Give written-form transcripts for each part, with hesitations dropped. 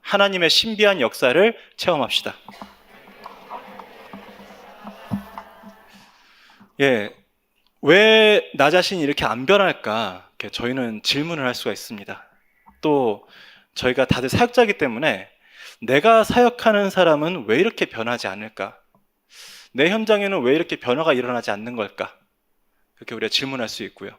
하나님의 신비한 역사를 체험합시다. 예, 왜 나 자신이 이렇게 안 변할까? 이렇게 저희는 질문을 할 수가 있습니다. 또 저희가 다들 사역자이기 때문에 내가 사역하는 사람은 왜 이렇게 변하지 않을까? 내 현장에는 왜 이렇게 변화가 일어나지 않는 걸까? 그렇게 우리가 질문할 수 있고요.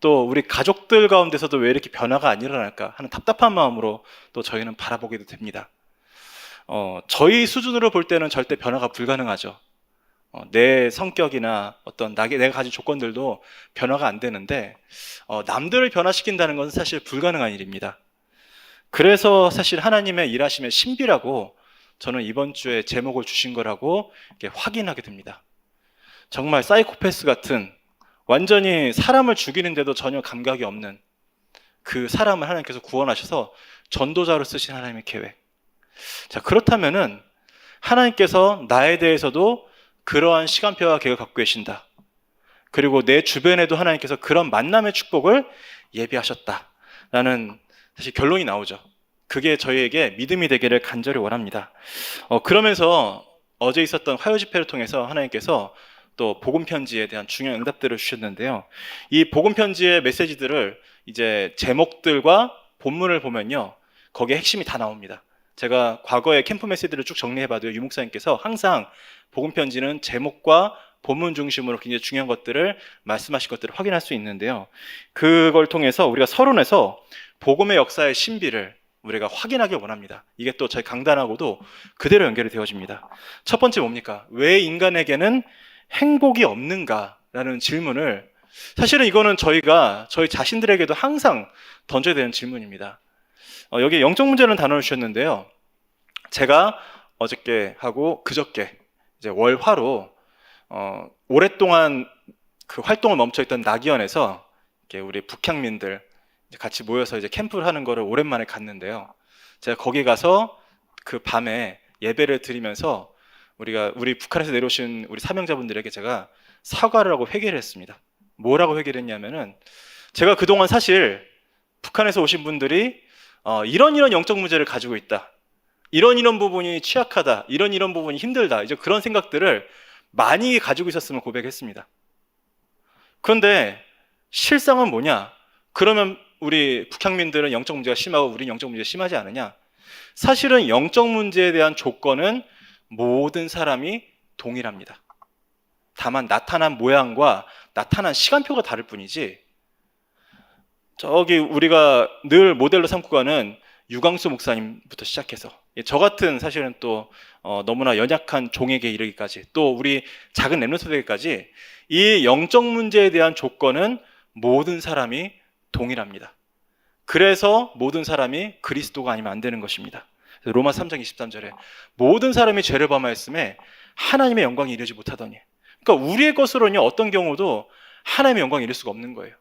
또 우리 가족들 가운데서도 왜 이렇게 변화가 안 일어날까 하는 답답한 마음으로 또 저희는 바라보게도 됩니다. 저희 수준으로 볼 때는 절대 변화가 불가능하죠. 내 성격이나 어떤 내가 가진 조건들도 변화가 안 되는데 남들을 변화시킨다는 것은 사실 불가능한 일입니다. 그래서 사실 하나님의 일하심의 신비라고 저는 이번 주에 제목을 주신 거라고 이렇게 확인하게 됩니다. 정말 사이코패스 같은 완전히 사람을 죽이는데도 전혀 감각이 없는 그 사람을 하나님께서 구원하셔서 전도자로 쓰신 하나님의 계획. 자, 그렇다면은 하나님께서 나에 대해서도 그러한 시간표와 계획을 갖고 계신다. 그리고 내 주변에도 하나님께서 그런 만남의 축복을 예비하셨다라는 사실 결론이 나오죠. 그게 저희에게 믿음이 되기를 간절히 원합니다. 그러면서 어제 있었던 화요 집회를 통해서 하나님께서 또 복음 편지에 대한 중요한 응답들을 주셨는데요. 이 복음 편지의 메시지들을 이제 제목들과 본문을 보면요, 거기에 핵심이 다 나옵니다. 제가 과거의 캠프 메시지들을 쭉 정리해봐도 유 목사님께서 항상 복음 편지는 제목과 본문 중심으로 굉장히 중요한 것들을 말씀하신 것들을 확인할 수 있는데요. 그걸 통해서 우리가 서론에서 복음의 역사의 신비를 우리가 확인하길 원합니다. 이게 또 저희 강단하고도 그대로 연결이 되어집니다. 첫 번째 뭡니까? 왜 인간에게는 행복이 없는가라는 질문을, 사실은 이거는 저희 자신들에게도 항상 던져야 되는 질문입니다. 여기 영적 문제라는 단어를 주셨는데요. 제가 어저께 하고 그저께 이제 월화로 오랫동안 그 활동을 멈춰있던 낙이원에서 이렇게 우리 북향민들 같이 모여서 이제 캠프를 하는 거를 오랜만에 갔는데요. 제가 거기 가서 그 밤에 예배를 드리면서 우리 북한에서 내려오신 우리 사명자분들에게 제가 사과를 하고 회개를 했습니다. 뭐라고 회개를 했냐면은, 제가 그동안 사실 북한에서 오신 분들이 이런 영적 문제를 가지고 있다, 이런 부분이 취약하다, 이런 부분이 힘들다, 이제 그런 생각들을 많이 가지고 있었음을 고백했습니다. 그런데 실상은 뭐냐? 그러면 우리 북향민들은 영적 문제가 심하고 우리는 영적 문제가 심하지 않으냐? 사실은 영적 문제에 대한 조건은 모든 사람이 동일합니다. 다만 나타난 모양과 나타난 시간표가 다를 뿐이지, 저기 우리가 늘 모델로 삼고 가는 유광수 목사님부터 시작해서 저 같은 사실은 또 너무나 연약한 종에게 이르기까지, 또 우리 작은 렘넌트들에게까지 이 영적 문제에 대한 조건은 모든 사람이 동일합니다. 그래서 모든 사람이 그리스도가 아니면 안 되는 것입니다. 로마 3장 23절에 모든 사람이 죄를 범하였음에 하나님의 영광이 이르지 못하더니, 그러니까 우리의 것으로는 어떤 경우도 하나님의 영광이 이룰 수가 없는 거예요.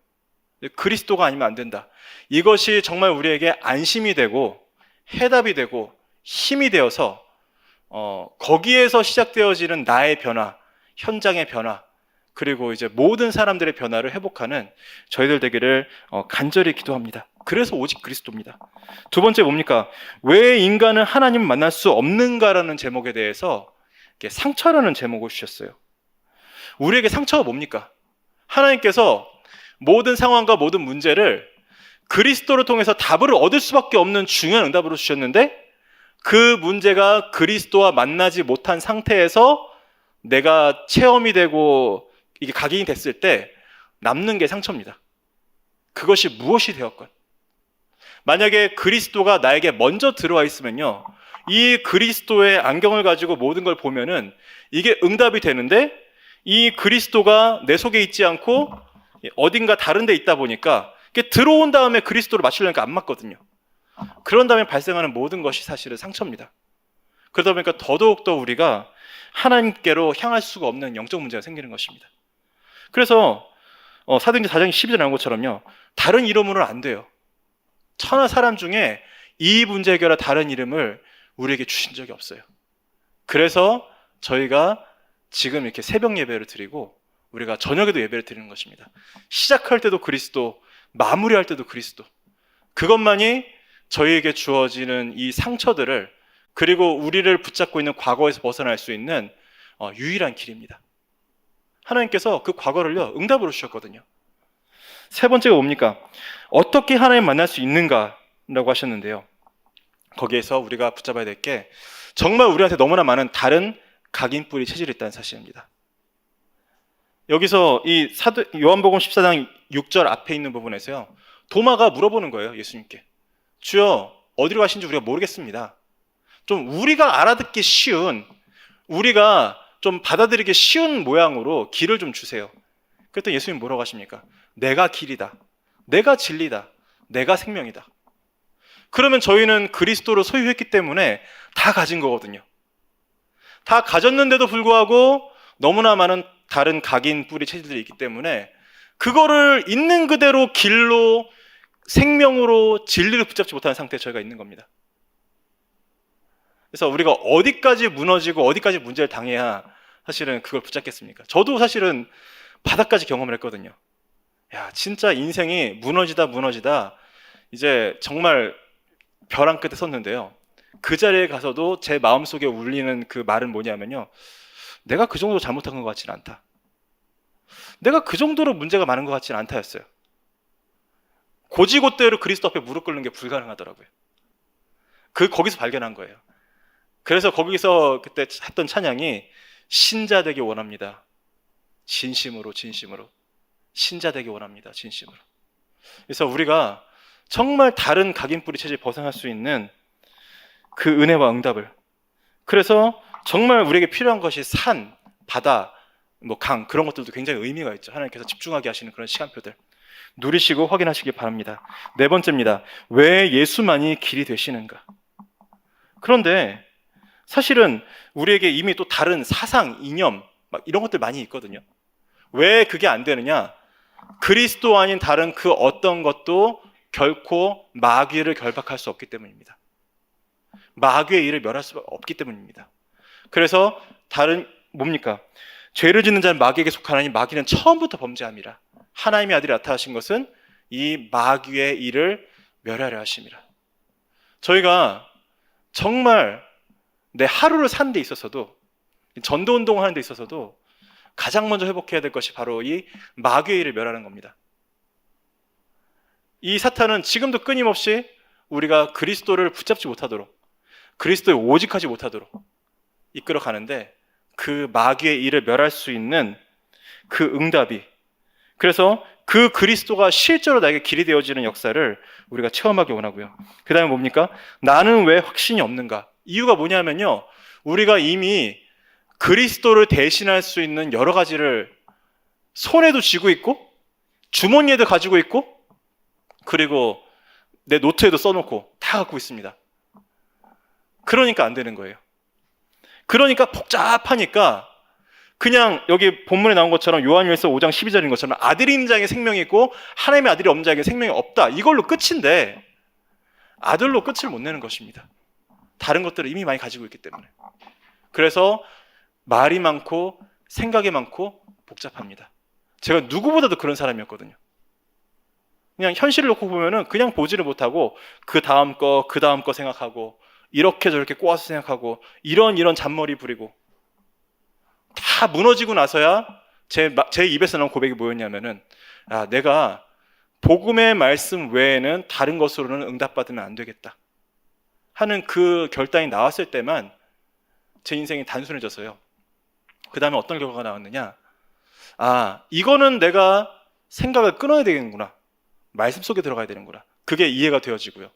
그리스도가 아니면 안 된다. 이것이 정말 우리에게 안심이 되고 해답이 되고 힘이 되어서 거기에서 시작되어지는 나의 변화, 현장의 변화, 그리고 이제 모든 사람들의 변화를 회복하는 저희들 되기를 간절히 기도합니다. 그래서 오직 그리스도입니다. 두 번째 뭡니까? 왜 인간은 하나님을 만날 수 없는가라는 제목에 대해서 상처라는 제목을 주셨어요. 우리에게 상처가 뭡니까? 하나님께서 모든 상황과 모든 문제를 그리스도를 통해서 답을 얻을 수밖에 없는 중요한 응답으로 주셨는데, 그 문제가 그리스도와 만나지 못한 상태에서 내가 체험이 되고 이게 각인이 됐을 때 남는 게 상처입니다. 그것이 무엇이 되었건, 만약에 그리스도가 나에게 먼저 들어와 있으면요, 이 그리스도의 안경을 가지고 모든 걸 보면은 이게 응답이 되는데, 이 그리스도가 내 속에 있지 않고 어딘가 다른 데 있다 보니까 이게 들어온 다음에 그리스도를 맞추려니까 안 맞거든요. 그런 다음에 발생하는 모든 것이 사실은 상처입니다. 그러다 보니까 더더욱더 우리가 하나님께로 향할 수가 없는 영적 문제가 생기는 것입니다. 그래서 사도행전 4장 12절에 나온 것처럼요, 다른 이름으로는 안 돼요. 천하 사람 중에 이 문제 해결할 다른 이름을 우리에게 주신 적이 없어요. 그래서 저희가 지금 이렇게 새벽 예배를 드리고 우리가 저녁에도 예배를 드리는 것입니다. 시작할 때도 그리스도, 마무리할 때도 그리스도. 그것만이 저희에게 주어지는 이 상처들을, 그리고 우리를 붙잡고 있는 과거에서 벗어날 수 있는 유일한 길입니다. 하나님께서 그 과거를요, 응답으로 주셨거든요. 세 번째가 뭡니까? 어떻게 하나님 만날 수 있는가라고 하셨는데요. 거기에서 우리가 붙잡아야 될 게, 정말 우리한테 너무나 많은 다른 각인뿌리 체질이 있다는 사실입니다. 여기서 이 요한복음 14장 6절 앞에 있는 부분에서요, 도마가 물어보는 거예요, 예수님께. 주여, 어디로 가신지 우리가 모르겠습니다. 좀 우리가 알아듣기 쉬운, 우리가 좀 받아들이기 쉬운 모양으로 길을 좀 주세요. 그랬더니 예수님 뭐라고 하십니까? 내가 길이다, 내가 진리다, 내가 생명이다. 그러면 저희는 그리스도를 소유했기 때문에 다 가진 거거든요. 다 가졌는데도 불구하고 너무나 많은 다른 각인 뿌리 체질들이 있기 때문에 그거를 있는 그대로 길로, 생명으로, 진리를 붙잡지 못하는 상태에 저희가 있는 겁니다. 그래서 우리가 어디까지 무너지고 어디까지 문제를 당해야 사실은 그걸 붙잡겠습니까? 저도 사실은 바닥까지 경험을 했거든요. 야, 진짜 인생이 무너지다 이제 정말 벼랑 끝에 섰는데요, 그 자리에 가서도 제 마음속에 울리는 그 말은 뭐냐면요, 내가 그 정도로 잘못한 것 같지는 않다, 내가 그 정도로 문제가 많은 것 같지는 않다였어요. 고지고대로 그리스도 앞에 무릎 꿇는 게 불가능하더라고요. 거기서 발견한 거예요. 그래서 거기서 그때 했던 찬양이 신자 되기 원합니다, 진심으로 신자 되기 원합니다, 진심으로. 그래서 우리가 정말 다른 각인뿌리 체질에 벗어날 수 있는 그 은혜와 응답을, 그래서 정말 우리에게 필요한 것이 산, 바다, 강, 그런 것들도 굉장히 의미가 있죠. 하나님께서 집중하게 하시는 그런 시간표들 누리시고 확인하시기 바랍니다. 네 번째입니다. 왜 예수만이 길이 되시는가? 그런데 사실은 우리에게 이미 또 다른 사상, 이념 이런 것들 많이 있거든요. 왜 그게 안 되느냐? 그리스도 아닌 다른 그 어떤 것도 결코 마귀를 결박할 수 없기 때문입니다. 마귀의 일을 멸할 수 없기 때문입니다. 그래서 다른 뭡니까? 죄를 짓는 자는 마귀에게 속하나니 마귀는 처음부터 범죄함이라. 하나님의 아들이 나타나신 것은 이 마귀의 일을 멸하려 하심이라. 저희가 정말 내 하루를 사는 데 있어서도, 전도운동을 하는 데 있어서도 가장 먼저 회복해야 될 것이 바로 이 마귀의 일을 멸하는 겁니다. 이 사탄은 지금도 끊임없이 우리가 그리스도를 붙잡지 못하도록, 그리스도에 오직하지 못하도록 이끌어 가는데, 그 마귀의 일을 멸할 수 있는 그 응답이, 그래서 그 그리스도가 실제로 나에게 길이 되어지는 역사를 우리가 체험하기 원하고요. 그 다음에 뭡니까? 나는 왜 확신이 없는가? 이유가 뭐냐면요, 우리가 이미 그리스도를 대신할 수 있는 여러 가지를 손에도 쥐고 있고 주머니에도 가지고 있고 그리고 내 노트에도 써놓고 다 갖고 있습니다. 그러니까 안 되는 거예요. 그러니까 복잡하니까 그냥 여기 본문에 나온 것처럼 요한일서 5장 12절인 것처럼 아들이 있는 자에게 생명이 있고 하나님의 아들이 없는 자에게 생명이 없다, 이걸로 끝인데 아들로 끝을 못 내는 것입니다. 다른 것들을 이미 많이 가지고 있기 때문에. 그래서 말이 많고 생각이 많고 복잡합니다. 제가 누구보다도 그런 사람이었거든요. 그냥 현실을 놓고 보면은 그냥 보지를 못하고 그 다음 거 생각하고 이렇게 저렇게 꼬아서 생각하고 이런 잔머리 부리고, 다 무너지고 나서야 제 입에서 나온 고백이 뭐였냐면은, 내가 복음의 말씀 외에는 다른 것으로는 응답받으면 안 되겠다 하는 그 결단이 나왔을 때만 제 인생이 단순해졌어요. 그 다음에 어떤 결과가 나왔느냐, 이거는 내가 생각을 끊어야 되겠구나, 말씀 속에 들어가야 되는구나, 그게 이해가 되어지고요.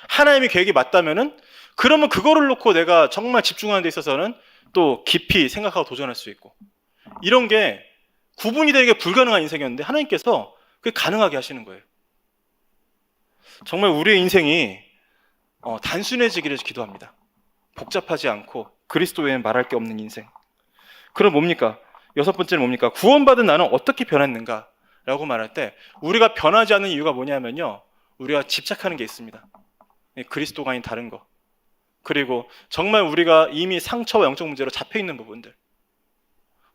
하나님의 계획이 맞다면은 그러면 그거를 놓고 내가 정말 집중하는 데 있어서는 또 깊이 생각하고 도전할 수 있고, 이런 게 구분이 되게 불가능한 인생이었는데 하나님께서 그게 가능하게 하시는 거예요. 정말 우리의 인생이 단순해지기를 기도합니다. 복잡하지 않고 그리스도 외에는 말할 게 없는 인생. 그럼 뭡니까? 여섯 번째는 뭡니까? 구원받은 나는 어떻게 변했는가? 라고 말할 때 우리가 변하지 않는 이유가 뭐냐면요, 우리가 집착하는 게 있습니다. 그리스도가 아닌 다른 거, 그리고 정말 우리가 이미 상처와 영적 문제로 잡혀있는 부분들,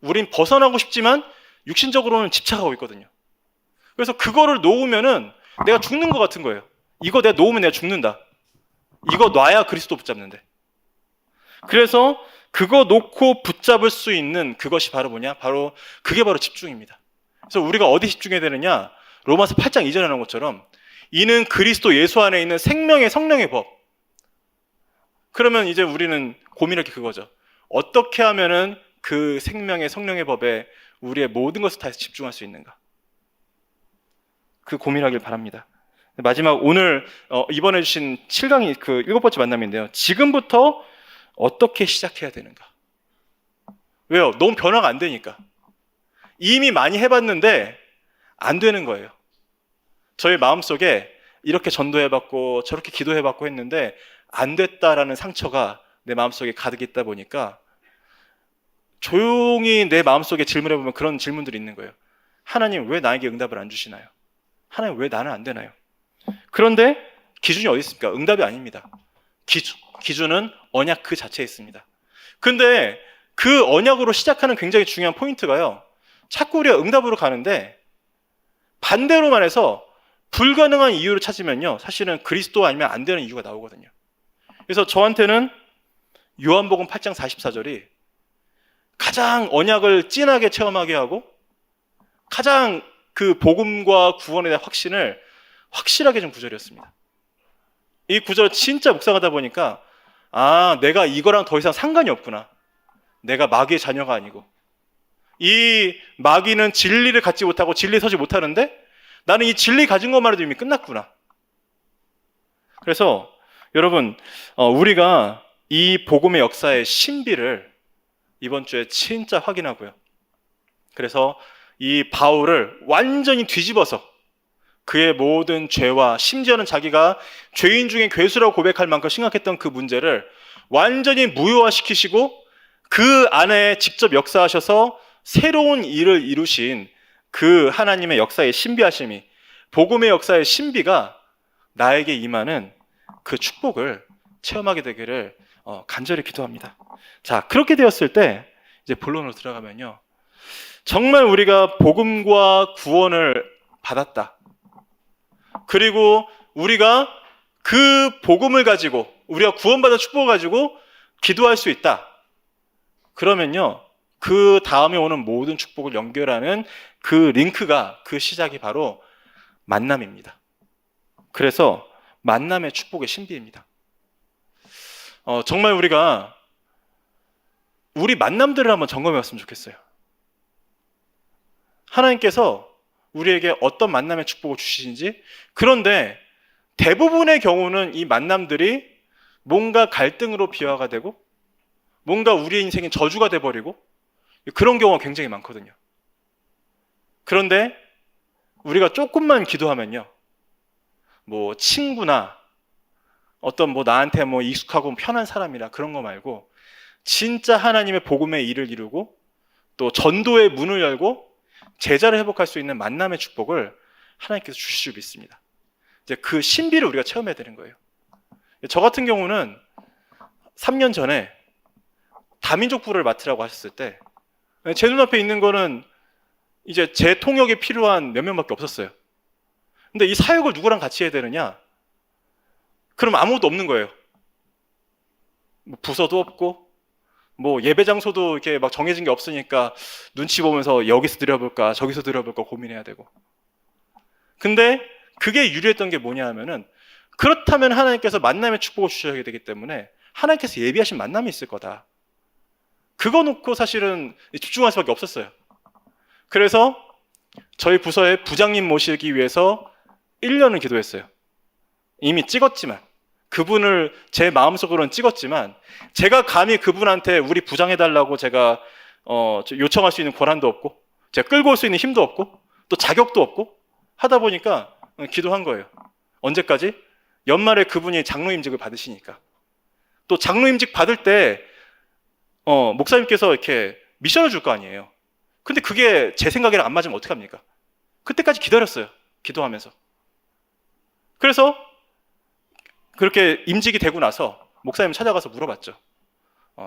우린 벗어나고 싶지만 육신적으로는 집착하고 있거든요. 그래서 그거를 놓으면은 내가 죽는 것 같은 거예요. 이거 내가 놓으면 내가 죽는다. 이거 놔야 그리스도 붙잡는데. 그래서 그거 놓고 붙잡을 수 있는 그것이 바로 뭐냐? 그게 바로 집중입니다. 그래서 우리가 어디 집중해야 되느냐? 로마서 8장 2절에 나온 것처럼 이는 그리스도 예수 안에 있는 생명의 성령의 법. 그러면 이제 우리는 고민할 게 그거죠. 어떻게 하면은 그 생명의 성령의 법에 우리의 모든 것을 다해서 집중할 수 있는가? 그 고민하길 바랍니다. 마지막 오늘 이번에 주신 7강이 그 7번째 만남인데요. 지금부터 어떻게 시작해야 되는가? 왜요? 너무 변화가 안 되니까. 이미 많이 해봤는데 안 되는 거예요. 저희 마음속에 이렇게 전도해봤고 저렇게 기도해봤고 했는데 안 됐다라는 상처가 내 마음속에 가득 있다 보니까 조용히 내 마음속에 질문해보면 그런 질문들이 있는 거예요. 하나님 왜 나에게 응답을 안 주시나요? 하나님 왜 나는 안 되나요? 그런데 기준이 어디 있습니까? 응답이 아닙니다. 기준은 언약 그 자체에 있습니다. 근데 그 언약으로 시작하는 굉장히 중요한 포인트가요. 자꾸 우리가 응답으로 가는데 반대로 말해서 불가능한 이유를 찾으면요. 사실은 그리스도 아니면 안 되는 이유가 나오거든요. 그래서 저한테는 요한복음 8장 44절이 가장 언약을 진하게 체험하게 하고 가장 그 복음과 구원에 대한 확신을 확실하게 준 구절이었습니다. 이 구절 진짜 묵상하다 보니까 내가 이거랑 더 이상 상관이 없구나. 내가 마귀의 자녀가 아니고 이 마귀는 진리를 갖지 못하고 진리에 서지 못하는데 나는 이 진리 가진 것만 해도 이미 끝났구나. 그래서 여러분 우리가 이 복음의 역사의 신비를 이번 주에 진짜 확인하고요. 그래서 이 바울을 완전히 뒤집어서 그의 모든 죄와 심지어는 자기가 죄인 중에 괴수라고 고백할 만큼 심각했던 그 문제를 완전히 무효화시키시고 그 안에 직접 역사하셔서 새로운 일을 이루신 그 하나님의 역사의 신비하심이 복음의 역사의 신비가 나에게 임하는 그 축복을 체험하게 되기를 간절히 기도합니다. 자, 그렇게 되었을 때 이제 본론으로 들어가면요. 정말 우리가 복음과 구원을 받았다. 그리고 우리가 그 복음을 가지고 우리가 구원받은 축복을 가지고 기도할 수 있다. 그러면요. 그 다음에 오는 모든 축복을 연결하는 그 링크가 그 시작이 바로 만남입니다. 그래서 만남의 축복의 신비입니다. 정말 우리가 우리 만남들을 한번 점검해 봤으면 좋겠어요. 하나님께서 우리에게 어떤 만남의 축복을 주시는지. 그런데 대부분의 경우는 이 만남들이 뭔가 갈등으로 비화가 되고 뭔가 우리의 인생이 저주가 돼버리고 그런 경우가 굉장히 많거든요. 그런데 우리가 조금만 기도하면요. 뭐 친구나 어떤 나한테 익숙하고 편한 사람이라 그런 거 말고 진짜 하나님의 복음의 일을 이루고 또 전도의 문을 열고 제자를 회복할 수 있는 만남의 축복을 하나님께서 주실 줄 믿습니다. 이제 그 신비를 우리가 체험해야 되는 거예요. 저 같은 경우는 3년 전에 다민족부를 맡으라고 하셨을 때 제 눈앞에 있는 거는 이제 제 통역에 필요한 몇 명밖에 없었어요. 근데 이 사역을 누구랑 같이 해야 되느냐? 그럼 아무것도 없는 거예요. 부서도 없고 예배 장소도 이렇게 막 정해진 게 없으니까 눈치 보면서 여기서 드려볼까 저기서 드려볼까 고민해야 되고. 근데 그게 유리했던 게 뭐냐 하면은 그렇다면 하나님께서 만남의 축복을 주셔야 되기 때문에 하나님께서 예비하신 만남이 있을 거다. 그거 놓고 사실은 집중할 수밖에 없었어요. 그래서 저희 부서의 부장님 모시기 위해서 1년을 기도했어요. 이미 찍었지만 그분을 제 마음속으로는 찍었지만 제가 감히 그분한테 우리 부장해달라고 제가 요청할 수 있는 권한도 없고 제가 끌고 올 수 있는 힘도 없고 또 자격도 없고 하다 보니까 기도한 거예요. 언제까지? 연말에 그분이 장로임직을 받으시니까. 또 장로임직 받을 때 목사님께서 이렇게 미션을 줄 거 아니에요. 근데 그게 제 생각이랑 안 맞으면 어떡합니까? 그때까지 기다렸어요. 기도하면서. 그래서 그렇게 임직이 되고 나서 목사님 찾아가서 물어봤죠.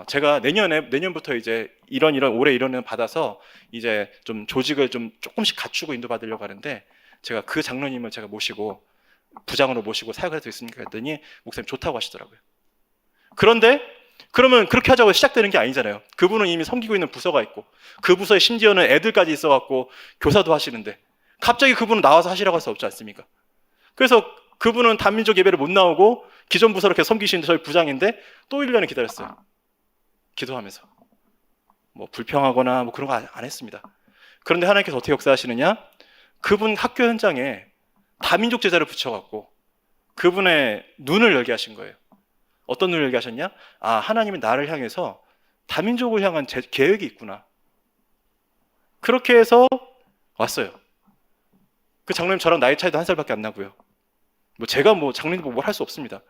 제가 내년부터 이제 올해 이런 받아서 이제 좀 조직을 좀 조금씩 갖추고 인도받으려고 하는데 제가 그 장로님을 제가 모시고 부장으로 모시고 사역할 수 있습니까? 했더니 목사님 좋다고 하시더라고요. 그런데 그러면 그렇게 하자고 시작되는 게 아니잖아요. 그분은 이미 섬기고 있는 부서가 있고 그 부서에 심지어는 애들까지 있어갖고 교사도 하시는데 갑자기 그분은 나와서 하시라고 할 수 없지 않습니까? 그래서 그분은 단민족 예배를 못 나오고 기존 부서로 계속 섬기시는 저희 부장인데 또 1년을 기다렸어요. 기도하면서. 뭐 불평하거나 뭐 그런 거 안 했습니다. 그런데 하나님께서 어떻게 역사하시느냐? 그분 학교 현장에 다민족 제자를 붙여갖고 그분의 눈을 열게 하신 거예요. 어떤 눈을 열게 하셨냐? 아, 하나님이 나를 향해서 다민족을 향한 계획이 있구나. 그렇게 해서 왔어요. 그 장로님 저랑 나이 차이도 1살밖에 안 나고요. 뭐 제가 뭐 장로님 뭘 할 수 없습니다.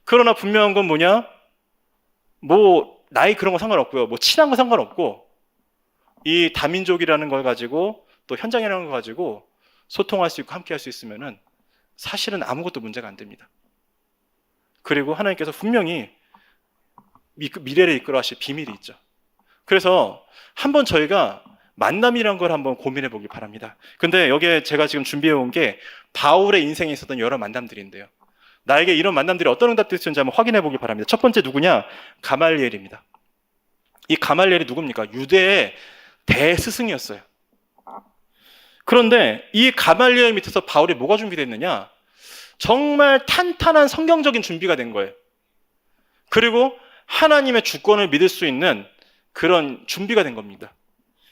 그러나 분명한 건 뭐냐? 뭐 나이 그런 거 상관없고요. 뭐 친한 거 상관없고 이 다민족이라는 걸 가지고 또 현장이라는 걸 가지고 소통할 수 있고 함께 할 수 있으면은 사실은 아무것도 문제가 안 됩니다. 그리고 하나님께서 분명히 미래를 이끌어 하실 비밀이 있죠. 그래서 한번 저희가 만남이란 걸 한번 고민해 보길 바랍니다. 근데 여기에 제가 지금 준비해 온 게 바울의 인생에 있었던 여러 만남들인데요. 나에게 이런 만남들이 어떤 응답들이 있었는지 한번 확인해 보길 바랍니다. 첫 번째 누구냐? 가말리엘입니다. 이 가말리엘이 누굽니까? 유대의 대스승이었어요. 그런데 이 가말리엘 밑에서 바울이 뭐가 준비됐느냐? 정말 탄탄한 성경적인 준비가 된 거예요. 그리고 하나님의 주권을 믿을 수 있는 그런 준비가 된 겁니다.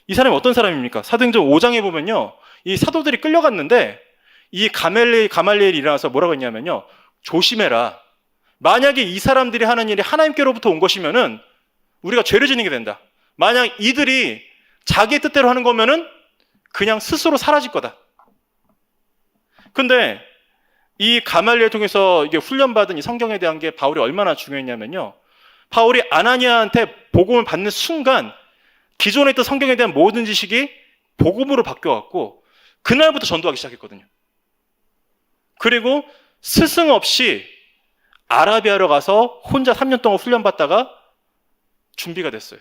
이 사람이 어떤 사람입니까? 사도행전 5장에 보면요, 이 사도들이 끌려갔는데 이 가말리엘이 일어나서 뭐라고 했냐면요, 조심해라. 만약에 이 사람들이 하는 일이 하나님께로부터 온 것이면은 우리가 죄를 지니게 된다. 만약 이들이 자기의 뜻대로 하는 거면은 그냥 스스로 사라질 거다. 근데 이 가말리엘 통해서 이게 훈련받은 이 성경에 대한 게 바울이 얼마나 중요했냐면요, 바울이 아나니아한테 복음을 받는 순간 기존에 있던 성경에 대한 모든 지식이 복음으로 바뀌어갖고 그날부터 전도하기 시작했거든요. 그리고 스승 없이 아라비아로 가서 혼자 3년 동안 훈련받다가 준비가 됐어요.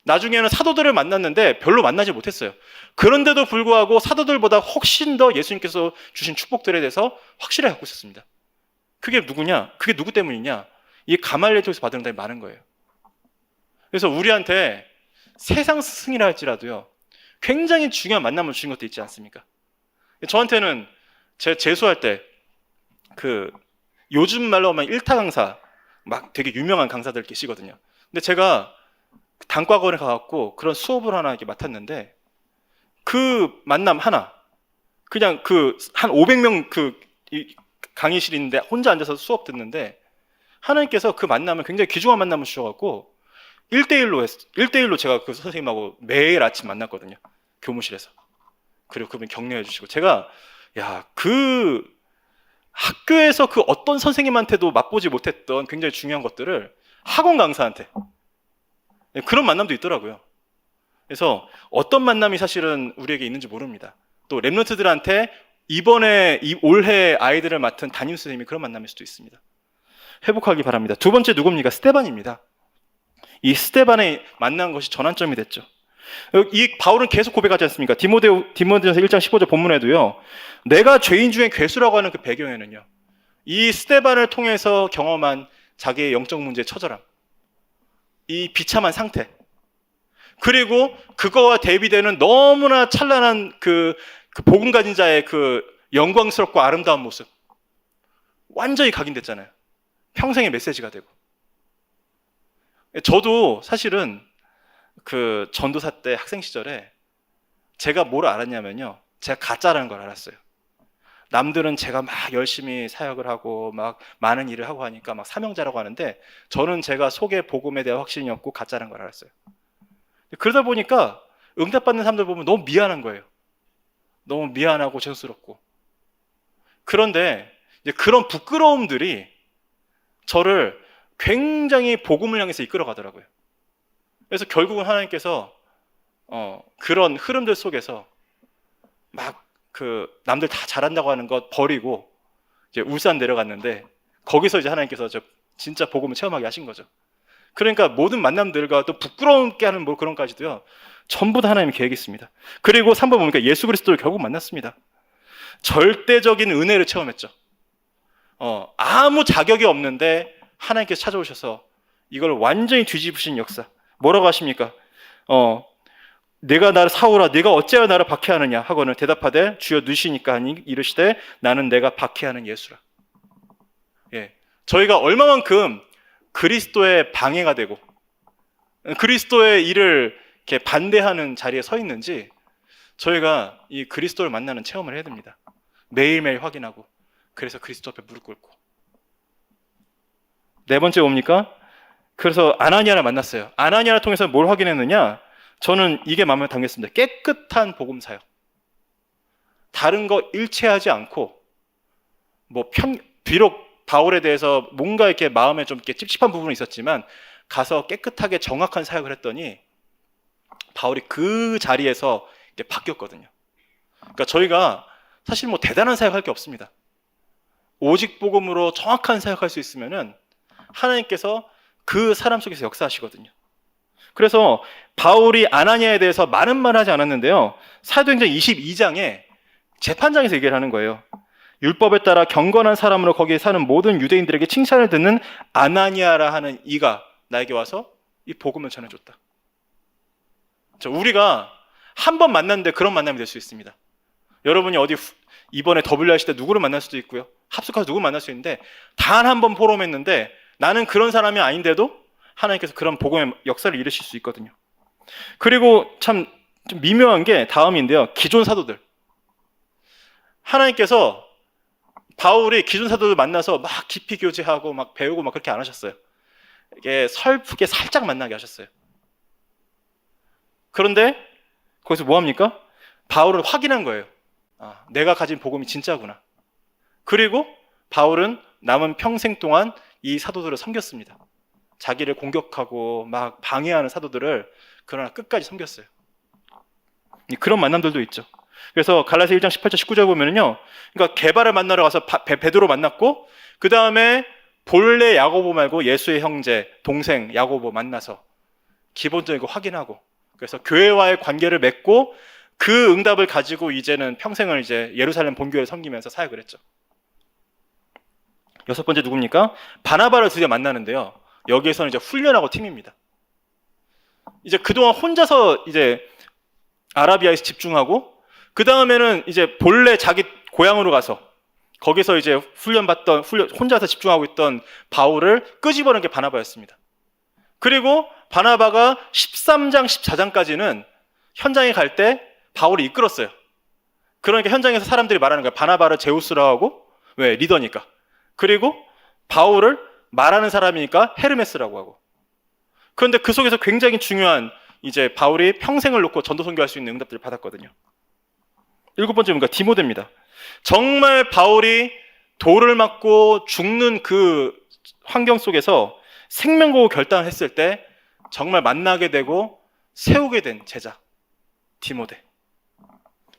나중에는 사도들을 만났는데 별로 만나지 못했어요. 그런데도 불구하고 사도들보다 훨씬 더 예수님께서 주신 축복들에 대해서 확실히 갖고 있었습니다. 그게 누구냐? 그게 누구 때문이냐? 이 가말리엘 통해서 받은 응답이 많은 거예요. 그래서 우리한테 세상 스승이라 할지라도요, 굉장히 중요한 만남을 주신 것도 있지 않습니까? 저한테는 제 재수할 때 요즘 말로 하면 일타 강사, 막 되게 유명한 강사들 계시거든요. 근데 제가 단과학원에 가갖고 그런 수업을 하나 이렇게 맡았는데 그 만남 하나, 그냥 한 500명 강의실이 있는데 혼자 앉아서 수업 듣는데 하나님께서 그 만남을 굉장히 귀중한 만남을 주셔갖고 1대1로 제가 그 선생님하고 매일 아침 만났거든요. 교무실에서. 그리고 그분 격려해 주시고 제가 그 학교에서 그 어떤 선생님한테도 맛보지 못했던 굉장히 중요한 것들을 학원 강사한테, 그런 만남도 있더라고요. 그래서 어떤 만남이 사실은 우리에게 있는지 모릅니다. 또 랩런트들한테 올해 아이들을 맡은 담임 선생님이 그런 만남일 수도 있습니다. 회복하기 바랍니다. 두 번째 누굽니까? 스데반입니다. 이 스데반의 만난 것이 전환점이 됐죠. 이 바울은 계속 고백하지 않습니까? 디모데전서 1장 15절 본문에도요, 내가 죄인 중에 괴수라고 하는 그 배경에는요, 이 스데반을 통해서 경험한 자기의 영적 문제의 처절함, 이 비참한 상태, 그리고 그거와 대비되는 너무나 찬란한 그 복음 가진 자의 그 영광스럽고 아름다운 모습, 완전히 각인됐잖아요. 평생의 메시지가 되고. 저도 사실은 그 전도사 때 학생 시절에 제가 뭘 알았냐면요, 제가 가짜라는 걸 알았어요. 남들은 제가 막 열심히 사역을 하고 막 많은 일을 하고 하니까 막 사명자라고 하는데 저는 제가 속에 복음에 대한 확신이 없고 가짜라는 걸 알았어요. 그러다 보니까 응답받는 사람들 보면 너무 미안한 거예요. 너무 미안하고 죄송스럽고. 그런데 이제 그런 부끄러움들이 저를 굉장히 복음을 향해서 이끌어 가더라고요. 그래서 결국은 하나님께서 그런 흐름들 속에서 막 남들 다 잘한다고 하는 것 버리고 이제 울산 내려갔는데 거기서 이제 하나님께서 진짜 복음을 체험하게 하신 거죠. 그러니까 모든 만남들과 또 부끄럽게 하는 뭐 그런 까지도요, 전부 다 하나님의 계획이 있습니다. 그리고 3번 보니까 예수 그리스도를 결국 만났습니다. 절대적인 은혜를 체험했죠. 아무 자격이 없는데 하나님께서 찾아오셔서 이걸 완전히 뒤집으신 역사. 뭐라고 하십니까? 내가 나를 사오라 네가 어찌하여 나를 박해하느냐 하고는 대답하되 주여 누시니까 하니 이르시되 나는 내가 박해하는 예수라. 예, 저희가 얼마만큼 그리스도의 방해가 되고 그리스도의 일을 이렇게 반대하는 자리에 서 있는지 저희가 이 그리스도를 만나는 체험을 해야 됩니다. 매일매일 확인하고 그래서 그리스도 앞에 무릎 꿇고. 네 번째 뭡니까? 그래서 아나니아를 만났어요. 아나니아를 통해서 뭘 확인했느냐? 저는 이게 마음에 담겼습니다. 깨끗한 복음 사역. 다른 거 일체하지 않고 비록 바울에 대해서 뭔가 이렇게 마음에 좀 이렇게 찝찝한 부분이 있었지만 가서 깨끗하게 정확한 사역을 했더니 바울이 그 자리에서 이렇게 바뀌었거든요. 그러니까 저희가 사실 대단한 사역할 게 없습니다. 오직 복음으로 정확한 사역할 수 있으면은 하나님께서 그 사람 속에서 역사하시거든요. 그래서 바울이 아나니아에 대해서 많은 말 하지 않았는데요. 사도행전 22장에 재판장에서 얘기를 하는 거예요. 율법에 따라 경건한 사람으로 거기에 사는 모든 유대인들에게 칭찬을 듣는 아나니아라 하는 이가 나에게 와서 이 복음을 전해줬다. 우리가 한 번 만났는데 그런 만남이 될 수 있습니다. 여러분이 어디 이번에 WRC 때 누구를 만날 수도 있고요. 합숙가서 누구를 만날 수 있는데 단 한 번 포럼했는데 나는 그런 사람이 아닌데도 하나님께서 그런 복음의 역사를 이루실 수 있거든요. 그리고 참 좀 미묘한 게 다음인데요. 기존 사도들. 하나님께서 바울이 기존 사도들 만나서 막 깊이 교제하고 막 배우고 막 그렇게 안 하셨어요. 이게 설프게 살짝 만나게 하셨어요. 그런데 거기서 뭐 합니까? 바울을 확인한 거예요. 내가 가진 복음이 진짜구나. 그리고 바울은 남은 평생 동안 이 사도들을 섬겼습니다. 자기를 공격하고 막 방해하는 사도들을 그러나 끝까지 섬겼어요. 그런 만남들도 있죠. 그래서 갈라디아 1장 18절 19절 보면은요, 그러니까 게바를 만나러 가서 베드로 만났고 그 다음에 본래 야고보 말고 예수의 형제 동생 야고보 만나서 기본적인 거 확인하고 그래서 교회와의 관계를 맺고 그 응답을 가지고 이제는 평생을 이제 예루살렘 본교회를 섬기면서 사역을 했죠. 여섯 번째 누굽니까? 바나바를 드디어 만나는데요. 여기에서는 이제 훈련하고 팀입니다. 이제 그동안 혼자서 이제 아라비아에서 집중하고 그 다음에는 이제 본래 자기 고향으로 가서 거기서 이제 혼자서 집중하고 있던 바울을 끄집어낸 게 바나바였습니다. 그리고 바나바가 13장, 14장까지는 현장에 갈 때 바울이 이끌었어요. 그러니까 현장에서 사람들이 말하는 거예요. 바나바를 제우스라고 하고, 왜? 리더니까. 그리고 바울을 말하는 사람이니까 헤르메스라고 하고. 그런데 그 속에서 굉장히 중요한 이제 바울이 평생을 놓고 전도 선교할 수 있는 응답들을 받았거든요. 일곱 번째 뭔가 디모데입니다. 정말 바울이 돌을 맞고 죽는 그 환경 속에서 생명고우 결단을 했을 때 정말 만나게 되고 세우게 된 제자 디모데.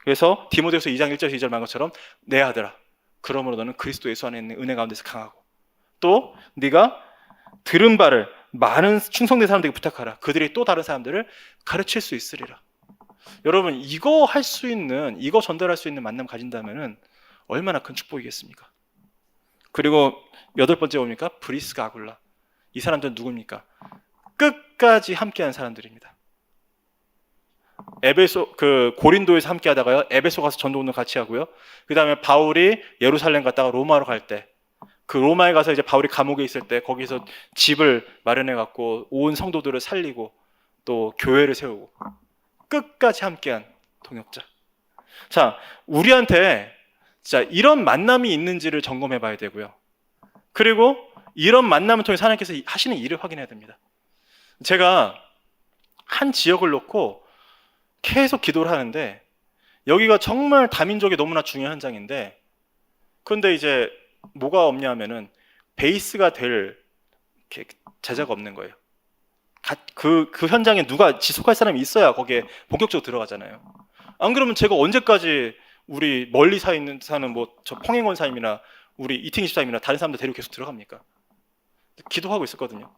그래서 디모데후서 2장 1절 2절 말 것처럼 내 아들아 그러므로 너는 그리스도 예수 안에 있는 은혜 가운데서 강하고 또 네가 들은 바를 많은 충성된 사람들에게 부탁하라. 그들이 또 다른 사람들을 가르칠 수 있으리라. 여러분 이거 할 수 있는 이거 전달할 수 있는 만남 가진다면은 얼마나 큰 축복이겠습니까? 그리고 여덟 번째 뭡니까? 브리스가 아굴라. 이 사람들은 누굽니까? 끝까지 함께한 사람들입니다. 고린도에서 함께하다가요. 에베소 가서 전도운동 같이 하고요. 그 다음에 바울이 예루살렘 갔다가 로마로 갈 때, 그 로마에 가서 이제 바울이 감옥에 있을 때 거기서 집을 마련해 갖고 온 성도들을 살리고 또 교회를 세우고 끝까지 함께한 동역자. 자, 우리한테 자 이런 만남이 있는지를 점검해 봐야 되고요. 그리고 이런 만남을 통해서 하나님께서 하시는 일을 확인해야 됩니다. 제가 한 지역을 놓고 계속 기도를 하는데 여기가 정말 다민족이 너무나 중요한 현장인데 그런데 이제 뭐가 없냐 하면은 베이스가 될 제자가 없는 거예요. 그 현장에 누가 지속할 사람이 있어야 거기에 본격적으로 들어가잖아요. 안 그러면 제가 언제까지 우리 멀리 사는 저 평행원 사임이나 우리 이팅 24임이나 다른 사람들 데리고 계속 들어갑니까? 기도하고 있었거든요.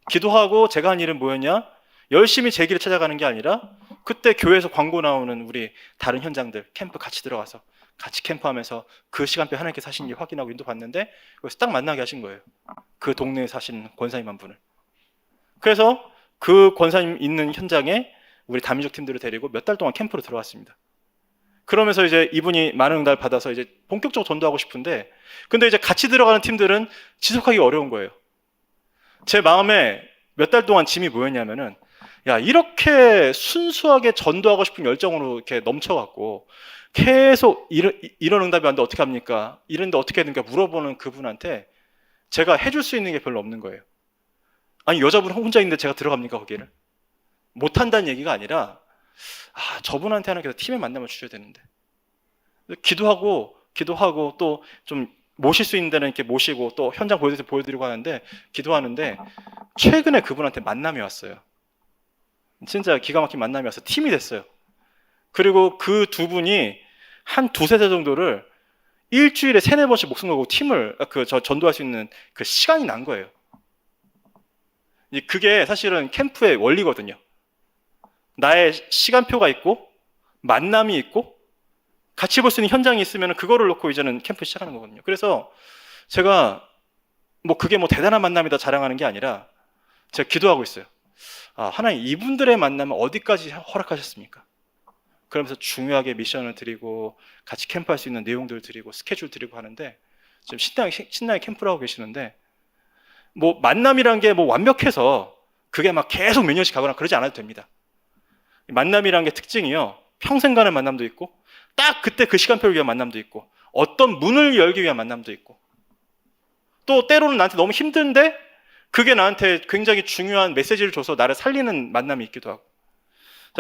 기도하고 제가 한 일은 뭐였냐? 열심히 제 길을 찾아가는 게 아니라 그때 교회에서 광고 나오는 우리 다른 현장들 캠프 같이 들어가서 같이 캠프하면서 그 시간표 하나님께서 하신 일 확인하고 인도받는데 거기서 딱 만나게 하신 거예요. 그 동네에 사시는 권사님 한 분을. 그래서 그 권사님 있는 현장에 우리 다민족 팀들을 데리고 몇 달 동안 캠프로 들어갔습니다. 그러면서 이제 이분이 많은 응답을 받아서 이제 본격적으로 전도하고 싶은데, 근데 이제 같이 들어가는 팀들은 지속하기 어려운 거예요. 제 마음에 몇 달 동안 짐이 뭐였냐면은, 야, 이렇게 순수하게 전도하고 싶은 열정으로 이렇게 넘쳐갖고 계속 이런 응답이 왔는데 어떻게 합니까? 이런데 어떻게 해야 되는가 물어보는 그분한테 제가 해줄 수 있는 게 별로 없는 거예요. 아니, 여자분 혼자 있는데 제가 들어갑니까, 거기를? 못한다는 얘기가 아니라, 저분한테 하나님께서 팀에 만남을 주셔야 되는데. 기도하고 또 좀 모실 수 있는 데는 이렇게 모시고 또 현장 보여드리고 하는데, 기도하는데, 최근에 그분한테 만남이 왔어요. 진짜 기가 막힌 만남이 와서 팀이 됐어요. 그리고 그 두 분이 한 두세 달 정도를 일주일에 3-4번씩 목숨 걸고 팀을, 전도할 수 있는 그 시간이 난 거예요. 그게 사실은 캠프의 원리거든요. 나의 시간표가 있고 만남이 있고 같이 볼 수 있는 현장이 있으면 그거를 놓고 이제는 캠프 시작하는 거거든요. 그래서 제가 그게 대단한 만남이다 자랑하는 게 아니라 제가 기도하고 있어요. 하나님, 이분들의 만남은 어디까지 허락하셨습니까? 그러면서 중요하게 미션을 드리고 같이 캠프할 수 있는 내용들을 드리고 스케줄 드리고 하는데, 지금 신나게 캠프를 하고 계시는데, 만남이란 게 완벽해서 그게 막 계속 몇 년씩 가거나 그러지 않아도 됩니다. 만남이란 게 특징이요, 평생 가는 만남도 있고 딱 그때 그 시간표를 위한 만남도 있고 어떤 문을 열기 위한 만남도 있고, 또 때로는 나한테 너무 힘든데 그게 나한테 굉장히 중요한 메시지를 줘서 나를 살리는 만남이 있기도 하고.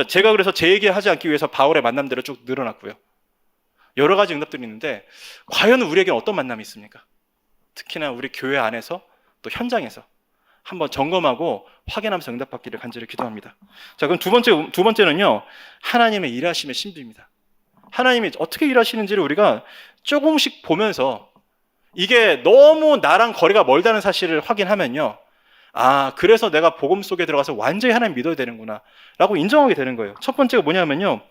제가 그래서 제 얘기하지 않기 위해서 바울의 만남들을 쭉 늘어났고요. 여러 가지 응답들이 있는데 과연 우리에게는 어떤 만남이 있습니까? 특히나 우리 교회 안에서 또 현장에서 한번 점검하고 확인하면서 응답받기를 간절히 기도합니다. 자, 그럼 두 번째는요, 하나님의 일하심의 신비입니다. 하나님이 어떻게 일하시는지를 우리가 조금씩 보면서 이게 너무 나랑 거리가 멀다는 사실을 확인하면요, 그래서 내가 복음 속에 들어가서 완전히 하나님 믿어야 되는구나 라고 인정하게 되는 거예요. 첫 번째가 뭐냐면요,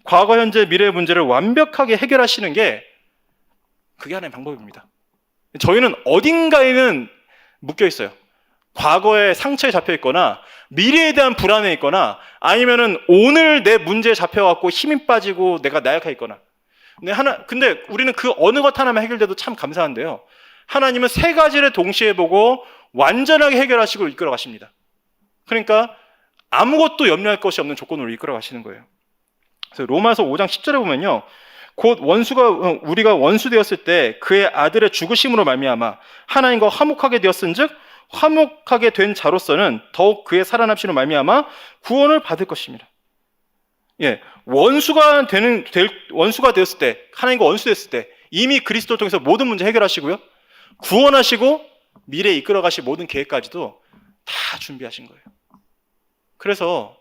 과거, 현재, 미래의 문제를 완벽하게 해결하시는 게 그게 하나님의 방법입니다. 저희는 어딘가에는 묶여 있어요. 과거의 상처에 잡혀 있거나 미래에 대한 불안에 있거나 아니면은 오늘 내 문제에 잡혀갖고 힘이 빠지고 내가 나약해 있거나. 근데 우리는 그 어느 것 하나만 해결돼도 참 감사한데요, 하나님은 세 가지를 동시에 보고 완전하게 해결하시고 이끌어 가십니다. 그러니까 아무것도 염려할 것이 없는 조건으로 이끌어 가시는 거예요. 그래서 로마서 5장 10절에 보면요, 곧 우리가 원수 되었을 때 그의 아들의 죽으심으로 말미암아 하나님과 화목하게 되었은즉 화목하게 된 자로서는 더욱 그의 살아남심으로 말미암아 구원을 받을 것입니다. 원수가 되었을 때, 하나님과 원수 됐을 때 이미 그리스도를 통해서 모든 문제 해결하시고요, 구원하시고 미래에 이끌어 가실 모든 계획까지도 다 준비하신 거예요. 그래서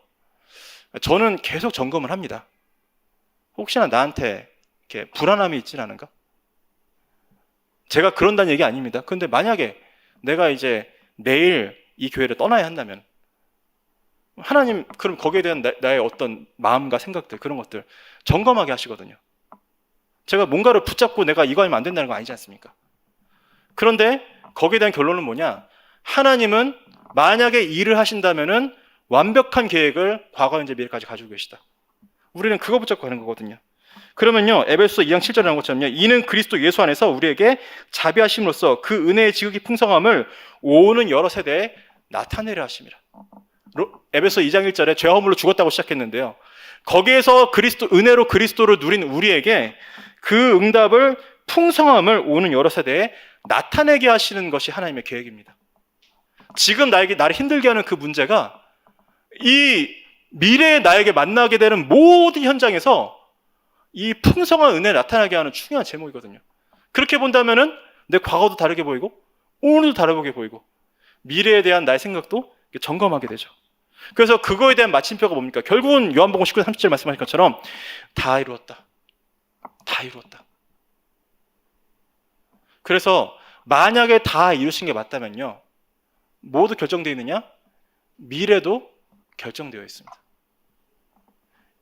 저는 계속 점검을 합니다. 혹시나 나한테 이렇게 불안함이 있진 않은가? 제가 그런다는 얘기 아닙니다. 근데 만약에 내가 이제 내일 이 교회를 떠나야 한다면 하나님, 그럼 거기에 대한 나의 어떤 마음과 생각들, 그런 것들 점검하게 하시거든요. 제가 뭔가를 붙잡고 내가 이거 하면 안 된다는 거 아니지 않습니까? 그런데 거기에 대한 결론은 뭐냐? 하나님은 만약에 일을 하신다면은 완벽한 계획을 과거, 현재, 미래까지 가지고 계시다. 우리는 그거 붙잡고 가는 거거든요. 그러면요, 에베소서 2장 7절에 나온 것처럼요, 이는 그리스도 예수 안에서 우리에게 자비하심으로써 그 은혜의 지극히 풍성함을 오는 여러 세대에 나타내려 하심이라. 에베소서 2장 1절에 죄 허물로 죽었다고 시작했는데요, 거기에서 은혜로 그리스도를 누린 우리에게 그 응답을, 풍성함을 오는 여러 세대에 나타내게 하시는 것이 하나님의 계획입니다. 지금 나를 힘들게 하는 그 문제가 이 미래에 나에게 만나게 되는 모든 현장에서 이 풍성한 은혜를 나타나게 하는 중요한 제목이거든요. 그렇게 본다면은 내 과거도 다르게 보이고 오늘도 다르게 보이고 미래에 대한 나의 생각도 점검하게 되죠. 그래서 그거에 대한 마침표가 뭡니까? 결국은 요한복음 19장 30절 말씀하신 것처럼 다 이루었다. 다 이루었다. 그래서 만약에 다 이루신 게 맞다면요, 모두 결정되어 있느냐? 미래도 결정되어 있습니다.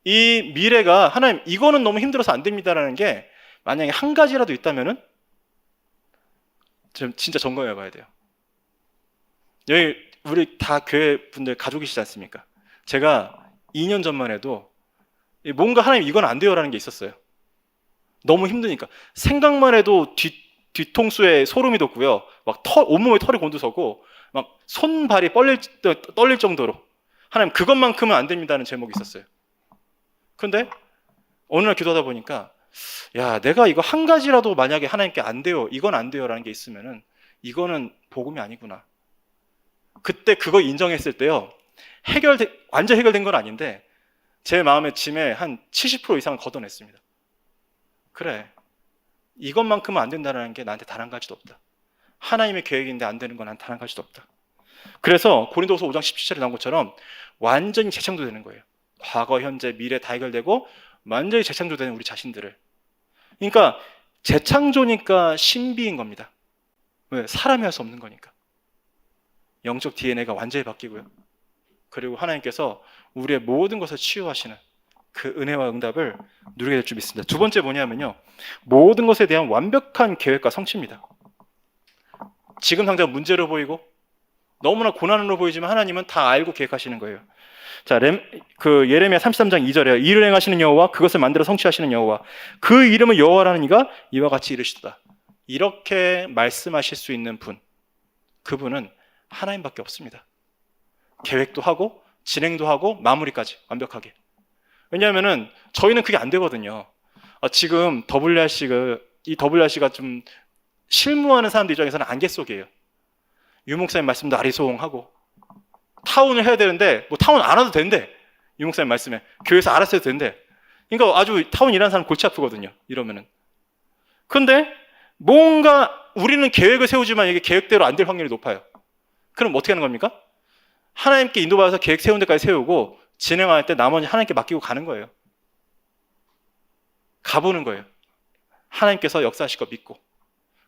이 미래가 하나님, 이거는 너무 힘들어서 안 됩니다라는 게 만약에 한 가지라도 있다면은 좀 진짜 점검해 봐야 돼요. 여기 우리 다 교회 분들 가족이시지 않습니까? 제가 2년 전만 해도 뭔가 하나님 이건 안 돼요라는 게 있었어요. 너무 힘드니까 생각만 해도 뒤통수에 소름이 돋고요. 막 온몸에 털이 곤두서고 막 손발이 떨릴 정도로 하나님 그것만큼은 안 됩니다는 제목이 있었어요. 근데 어느 날 기도하다 보니까 야, 내가 이거 한 가지라도 만약에 하나님께 안 돼요, 이건 안 돼요라는 게 있으면은 이거는 복음이 아니구나. 그때 그거 인정했을 때요, 완전 해결된 건 아닌데 제 마음의 짐의 한 70% 이상을 걷어냈습니다. 그래, 이것만큼은 안 된다는 게 나한테 단 한 가지도 없다. 하나님의 계획인데 안 되는 건 단 한 가지도 없다. 그래서 고린도후서 5장 17절에 나온 것처럼 완전히 재창조되는 거예요. 과거, 현재, 미래 다 해결되고 완전히 재창조되는 우리 자신들을. 그러니까 재창조니까 신비인 겁니다. 왜? 사람이 할 수 없는 거니까. 영적 DNA가 완전히 바뀌고요. 그리고 하나님께서 우리의 모든 것을 치유하시는 그 은혜와 응답을 누리게 될 줄 믿습니다. 두 번째 뭐냐면요, 모든 것에 대한 완벽한 계획과 성취입니다. 지금 당장 문제로 보이고 너무나 고난으로 보이지만 하나님은 다 알고 계획하시는 거예요. 자, 예레미야 33장 2절에 이를 행하시는 여호와, 그것을 만들어 성취하시는 여호와, 그 이름은 여호와라는 이가 이와 같이 이르시도다. 이렇게 말씀하실 수 있는 분, 그분은 하나님밖에 없습니다. 계획도 하고 진행도 하고 마무리까지 완벽하게. 왜냐하면은 저희는 그게 안 되거든요. 지금 이 WRC가 좀 실무하는 사람들 입장에서는 안개 속이에요. 유 목사님 말씀도 아리송하고 타운을 해야 되는데 뭐 타운 안 와도 된대. 유 목사님 말씀에 교회에서 알아서 해도 된대. 그러니까 아주 타운 일하는 사람 골치 아프거든요, 이러면은. 근데 뭔가 우리는 계획을 세우지만 이게 계획대로 안 될 확률이 높아요. 그럼 어떻게 하는 겁니까? 하나님께 인도받아서 계획 세운 데까지 세우고 진행할 때 나머지 하나님께 맡기고 가는 거예요. 가보는 거예요. 하나님께서 역사하실 거 믿고.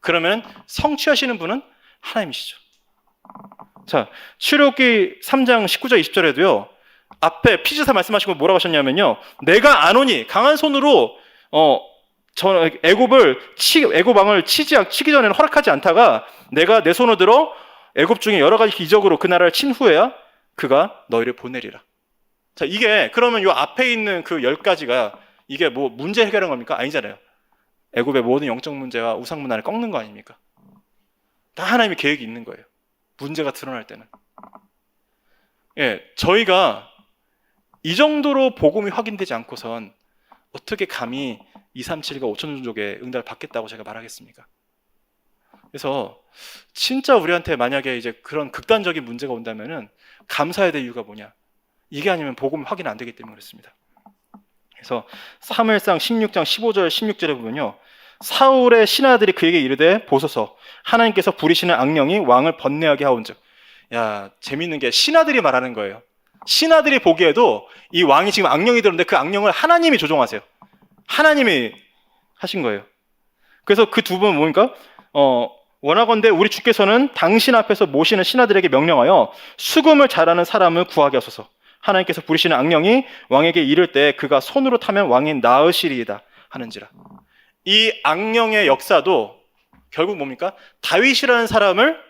그러면 성취하시는 분은 하나님이시죠. 자, 출애굽기 3장 19절 20절에도요, 앞에 피지사 말씀하시고 뭐라고 하셨냐면요, 내가 안 오니 강한 손으로 애굽 왕을 치기 전에는 허락하지 않다가 내가 내 손으로 들어 애굽 중에 여러 가지 기적으로 그 나라를 친 후에야 그가 너희를 보내리라. 자, 이게 그러면 요 앞에 있는 그 10가지가 이게 뭐 문제 해결한 겁니까? 아니잖아요. 애굽의 모든 영적 문제와 우상 문화를 꺾는 거 아닙니까? 다 하나님의 계획이 있는 거예요. 문제가 드러날 때는. 예, 저희가 이 정도로 복음이 확인되지 않고선 어떻게 감히 237과 5천종족의 응답을 받겠다고 제가 말하겠습니까? 그래서 진짜 우리한테 만약에 이제 그런 극단적인 문제가 온다면은 감사해야 될 이유가 뭐냐? 이게 아니면 복음 확인 안 되기 때문에 그렇습니다. 그래서 사무엘상 16장 15절 16절에 보면요, 사울의 신하들이 그에게 이르되 보소서, 하나님께서 부리시는 악령이 왕을 번뇌하게 하온즉. 야, 재밌는 게 신하들이 말하는 거예요. 신하들이 보기에도 이 왕이 지금 악령이 들었는데 그 악령을 하나님이 조종하세요. 하나님이 하신 거예요. 그래서 그 두 분은 뭡니까? 원하건대 우리 주께서는 당신 앞에서 모시는 신하들에게 명령하여 수금을 잘하는 사람을 구하게 하소서. 하나님께서 부리시는 악령이 왕에게 이를 때 그가 손으로 타면 왕이 나으시리이다 하는지라. 이 악령의 역사도 결국 뭡니까? 다윗이라는 사람을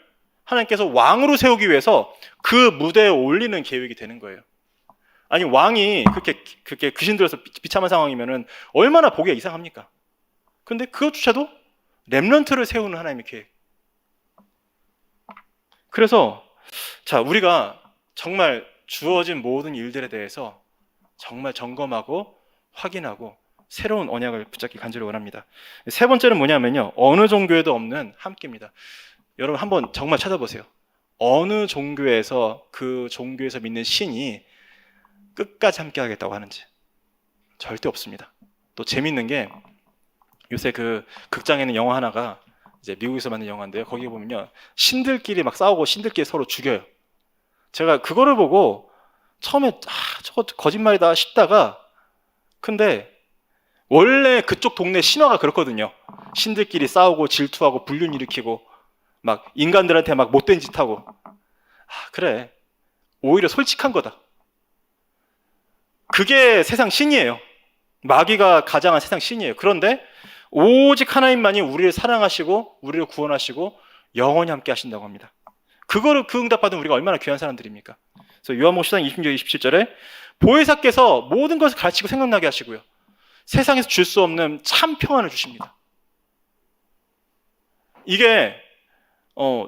하나님께서 왕으로 세우기 위해서 그 무대에 올리는 계획이 되는 거예요. 아니, 왕이 그렇게 귀신 들어서 비참한 상황이면은 얼마나 보기가 이상합니까? 근데 그것조차도 렘넌트를 세우는 하나님의 계획. 그래서 자, 우리가 정말 주어진 모든 일들에 대해서 정말 점검하고 확인하고 새로운 언약을 붙잡기 간절히 원합니다. 세 번째는 뭐냐면요, 어느 종교에도 없는 함께입니다. 여러분 한번 정말 찾아보세요. 어느 종교에서 그 종교에서 믿는 신이 끝까지 함께 하겠다고 하는지. 절대 없습니다. 또 재밌는 게 요새 그 극장에는 영화 하나가 이제 미국에서 만든 영화인데요, 거기 보면요, 신들끼리 막 싸우고 신들끼리 서로 죽여요. 제가 그거를 보고 처음에 저거 거짓말이다 싶다가, 근데 원래 그쪽 동네 신화가 그렇거든요. 신들끼리 싸우고 질투하고 불륜 일으키고 막 인간들한테 막 못된 짓 하고. 그래, 오히려 솔직한 거다. 그게 세상 신이에요. 마귀가 가장한 세상 신이에요. 그런데 오직 하나님만이 우리를 사랑하시고 우리를 구원하시고 영원히 함께 하신다고 합니다. 그 응답 받은 우리가 얼마나 귀한 사람들입니까? 그래서 요한복음 10장 26절 27절에 보혜사께서 모든 것을 가르치고 생각나게 하시고요, 세상에서 줄 수 없는 참 평안을 주십니다. 이게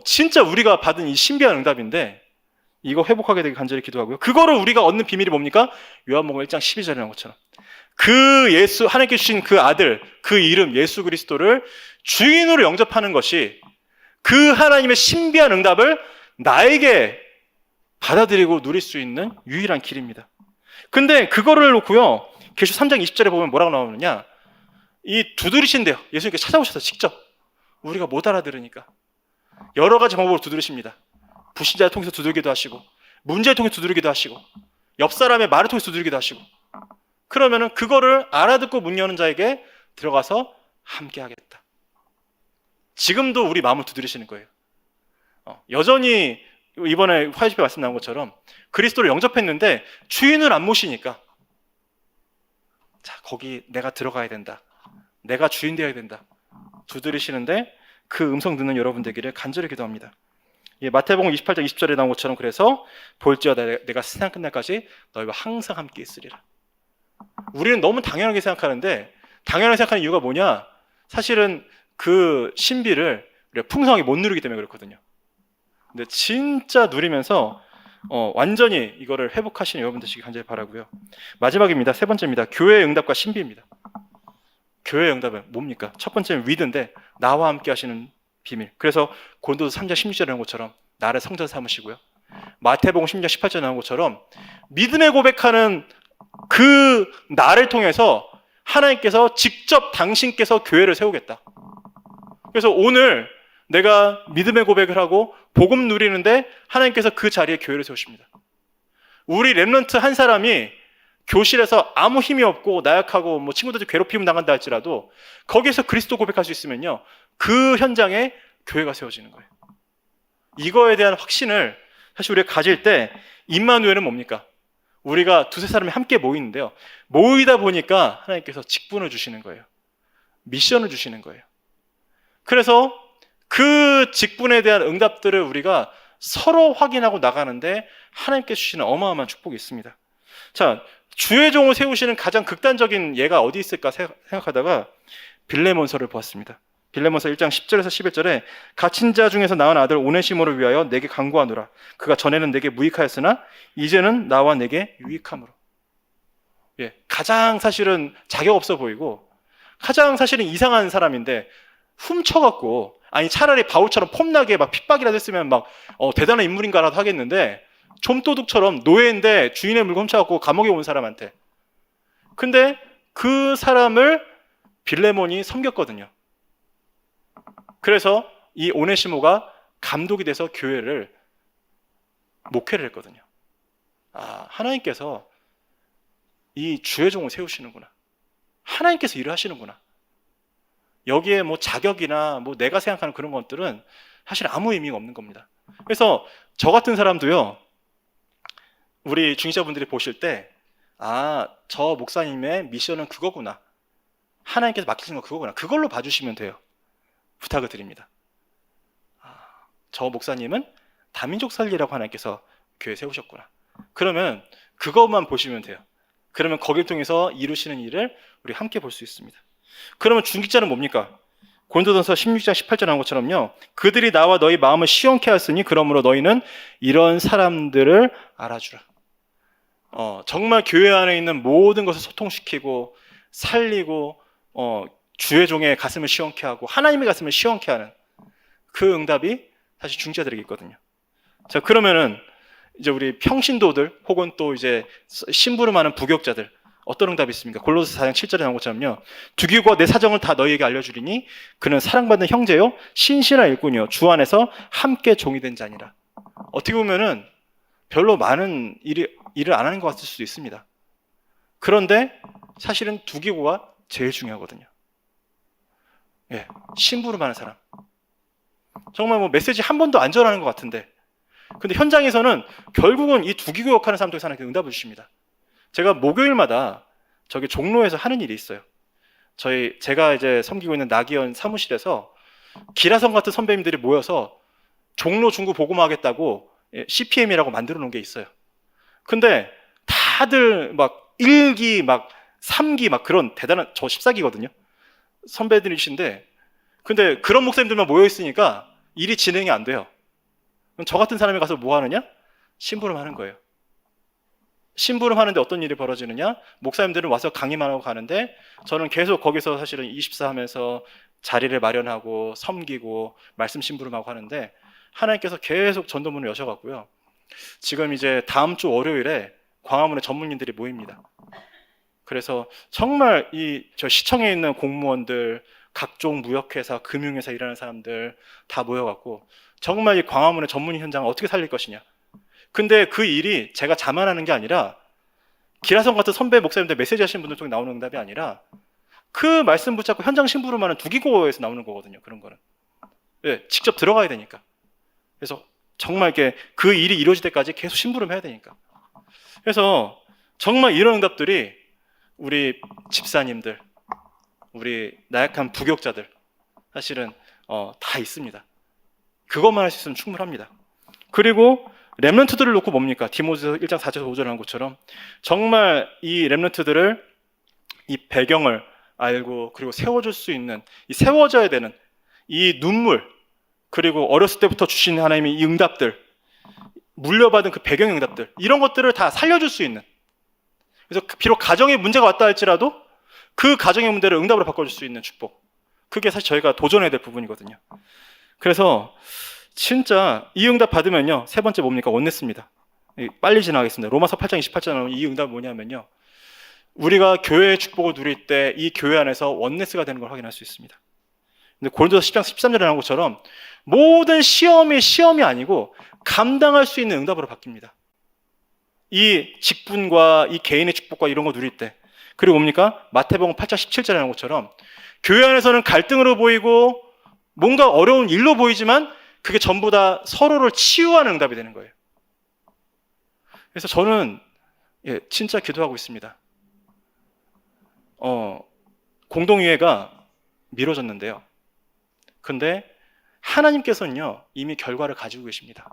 진짜 우리가 받은 이 신비한 응답인데, 이거 회복하게 되길 간절히 기도하고요. 그거를 우리가 얻는 비밀이 뭡니까? 요한복음 1장 12절에 나온 것처럼 그 예수, 하나님께 주신 그 아들, 그 이름 예수 그리스도를 주인으로 영접하는 것이 그 하나님의 신비한 응답을 나에게 받아들이고 누릴 수 있는 유일한 길입니다. 근데 그거를 놓고요, 계시 3장 20절에 보면 뭐라고 나오느냐, 이 두드리신대요. 예수님께 찾아오셔서 직접. 우리가 못 알아들으니까 여러 가지 방법으로 두드리십니다. 불신자를 통해서 두들기도 하시고, 문제를 통해서 두드리기도 하시고, 옆 사람의 말을 통해서 두드리기도 하시고. 그러면은 그거를 알아듣고 문 여는 자에게 들어가서 함께 하겠다. 지금도 우리 마음을 두드리시는 거예요. 여전히 이번에 화요집에 말씀 나온 것처럼 그리스도를 영접했는데 주인을 안 모시니까, 자, 거기 내가 들어가야 된다, 내가 주인 되어야 된다 두드리시는데, 그 음성 듣는 여러분 되기를 간절히 기도합니다. 마태복음 28장 20절에 나온 것처럼, 그래서 볼지어다 내가 세상 끝날까지 너희와 항상 함께 있으리라. 우리는 너무 당연하게 생각하는데, 당연하게 생각하는 이유가 뭐냐, 사실은 그 신비를 우리가 풍성하게 못 누리기 때문에 그렇거든요. 근데 진짜 누리면서 완전히 이거를 회복하시는 여러분 되시기 간절히 바라고요. 마지막입니다. 세 번째입니다. 교회의 응답과 신비입니다. 교회의 응답은 뭡니까? 첫 번째는 위드인데, 나와 함께 하시는 비밀. 그래서 고린도서 3장 16절에 나온 것처럼 나를 성전 삼으시고요, 마태복음 10장 18절에 나온 것처럼 믿음의 고백하는 그 나를 통해서 하나님께서 직접 당신께서 교회를 세우겠다. 그래서 오늘 내가 믿음의 고백을 하고 복음 누리는데 하나님께서 그 자리에 교회를 세우십니다. 우리 렘넌트 한 사람이 교실에서 아무 힘이 없고 나약하고 뭐 친구들 괴롭힘 당한다 할지라도 거기에서 그리스도 고백할 수 있으면요, 그 현장에 교회가 세워지는 거예요. 이거에 대한 확신을 사실 우리가 가질 때, 임마누엘은 뭡니까? 우리가 두세 사람이 함께 모이는데요, 모이다 보니까 하나님께서 직분을 주시는 거예요. 미션을 주시는 거예요. 그래서 그 직분에 대한 응답들을 우리가 서로 확인하고 나가는데 하나님께서 주시는 어마어마한 축복이 있습니다. 자, 주의 종을 세우시는 가장 극단적인 예가 어디 있을까 생각하다가 빌레몬서를 보았습니다. 빌레몬서 1장 10절에서 11절에 갇힌 자 중에서 낳은 아들 오네시모를 위하여 내게 간구하노라. 그가 전에는 내게 무익하였으나 이제는 나와 내게 유익함으로. 가장 사실은 자격 없어 보이고 가장 사실은 이상한 사람인데 훔쳐갖고, 아니 차라리 바울처럼 폼나게 막 핍박이라도 했으면 막 대단한 인물인가라도 하겠는데, 좀도둑처럼 노예인데 주인의 물건 훔쳐갖고 감옥에 온 사람한테. 근데 그 사람을 빌레몬이 섬겼거든요. 그래서 이 오네시모가 감독이 돼서 교회를 목회를 했거든요. 하나님께서 이 주의 종을 세우시는구나, 하나님께서 일을 하시는구나. 여기에 뭐 자격이나 뭐 내가 생각하는 그런 것들은 사실 아무 의미가 없는 겁니다. 그래서 저 같은 사람도요, 우리 중직자분들이 보실 때, 저 목사님의 미션은 그거구나, 하나님께서 맡기신 건 그거구나, 그걸로 봐주시면 돼요. 부탁을 드립니다. 저 목사님은 다민족 살리라고 하나님께서 교회 세우셨구나. 그러면 그것만 보시면 돼요. 그러면 거기를 통해서 이루시는 일을 우리 함께 볼 수 있습니다. 그러면 중직자는 뭡니까? 고린도전서 16장 18절 나온 것처럼요, 그들이 나와 너희 마음을 시원케 하였으니 그러므로 너희는 이런 사람들을 알아주라. 정말 교회 안에 있는 모든 것을 소통시키고 살리고 주의 종의 가슴을 시원케 하고 하나님의 가슴을 시원케 하는 그 응답이 사실 중직자들에게 있거든요. 자, 그러면은 이제 우리 평신도들 혹은 또 이제 심부름하는 부교육자들 어떤 응답이 있습니까? 골로새 4장 7절에 나온 것처럼요, 두기고 내 사정을 다 너희에게 알려주리니 그는 사랑받는 형제요 신실한 일꾼이요 주 안에서 함께 종이 된 자니라. 어떻게 보면은 별로 많은 일을 안 하는 것 같을 수도 있습니다. 그런데 사실은 두기고가 제일 중요하거든요. 심부름하는 사람, 정말 뭐 메시지 한 번도 안 전하는 것 같은데, 근데 현장에서는 결국은 이 두기고 역하는 사람들에게 하나님께서 응답을 주십니다. 제가 목요일마다 저기 종로에서 하는 일이 있어요. 제가 이제 섬기고 있는 나기현 사무실에서 기라성 같은 선배님들이 모여서 종로 중구 복음화하겠다고 CPM이라고 만들어 놓은 게 있어요. 근데 다들 막 1기 막 3기 막 그런 대단한, 저 14기거든요. 선배들이신데, 근데 그런 목사님들만 모여 있으니까 일이 진행이 안 돼요. 그럼 저 같은 사람이 가서 뭐 하느냐? 심부름 하는 거예요. 심부름 하는데 어떤 일이 벌어지느냐? 목사님들은 와서 강의만 하고 가는데 저는 계속 거기서 사실은 24 하면서 자리를 마련하고 섬기고 말씀 심부름하고 하는데, 하나님께서 계속 전도문을 여셔갖고요. 지금 이제 다음 주 월요일에 광화문에 전문인들이 모입니다. 그래서 정말 저 시청에 있는 공무원들, 각종 무역회사, 금융회사 일하는 사람들 다 모여갖고 정말 이 광화문의 전문인 현장을 어떻게 살릴 것이냐. 근데 그 일이 제가 자만하는 게 아니라, 기라성 같은 선배 목사님들 메시지 하시는 분들 쪽에 나오는 응답이 아니라 그 말씀 붙잡고 현장 심부름하는 두기고에서 나오는 거거든요. 그런 거는. 네, 직접 들어가야 되니까. 그래서 정말 이렇게 그 일이 이루어질 때까지 계속 심부름해야 되니까. 그래서 정말 이런 응답들이 우리 집사님들, 우리 나약한 부교육자들 사실은 다 있습니다. 그것만 할 수 있으면 충분합니다. 그리고 렘넌트들을 놓고 뭡니까? 디모데서 1장 4절에서 5절에 한 것처럼 정말 이 렘넌트들을, 이 배경을 알고 그리고 세워줄 수 있는, 이 세워져야 되는 이 눈물, 그리고 어렸을 때부터 주신 하나님의 이 응답들, 물려받은 그 배경 응답들, 이런 것들을 다 살려줄 수 있는, 그래서 비록 가정에 문제가 왔다 할지라도 그 가정의 문제를 응답으로 바꿔줄 수 있는 축복, 그게 사실 저희가 도전해야 될 부분이거든요. 그래서 진짜 이 응답 받으면요, 세 번째 뭡니까? 원네스입니다. 빨리 지나가겠습니다. 로마서 8장 28절에 나오는 이 응답은 뭐냐면요, 우리가 교회의 축복을 누릴 때 이 교회 안에서 원네스가 되는 걸 확인할 수 있습니다. 근데 고린도서 10장 13절에 나온 것처럼 모든 시험이 아니고 감당할 수 있는 응답으로 바뀝니다. 이 직분과 이 개인의 축복과 이런 거 누릴 때. 그리고 뭡니까? 마태복음 8장 17절에 나온 것처럼 교회 안에서는 갈등으로 보이고 뭔가 어려운 일로 보이지만 그게 전부 다 서로를 치유하는 응답이 되는 거예요. 그래서 저는 진짜 기도하고 있습니다. 공동의회가 미뤄졌는데요. 근데 하나님께서는요, 이미 결과를 가지고 계십니다.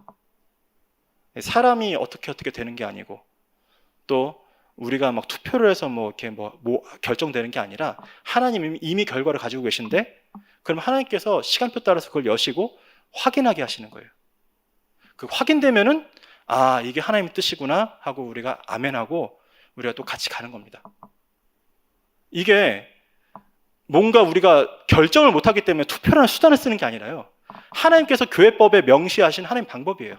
사람이 어떻게 되는 게 아니고, 또 우리가 막 투표를 해서 이렇게 결정되는 게 아니라 하나님이 이미 결과를 가지고 계신데, 그럼 하나님께서 시간표 따라서 그걸 여시고 확인하게 하시는 거예요. 그 확인되면은 이게 하나님의 뜻이구나 하고 우리가 아멘하고 우리가 또 같이 가는 겁니다. 이게 뭔가 우리가 결정을 못하기 때문에 투표라는 수단을 쓰는 게 아니라요, 하나님께서 교회법에 명시하신 하나님 방법이에요.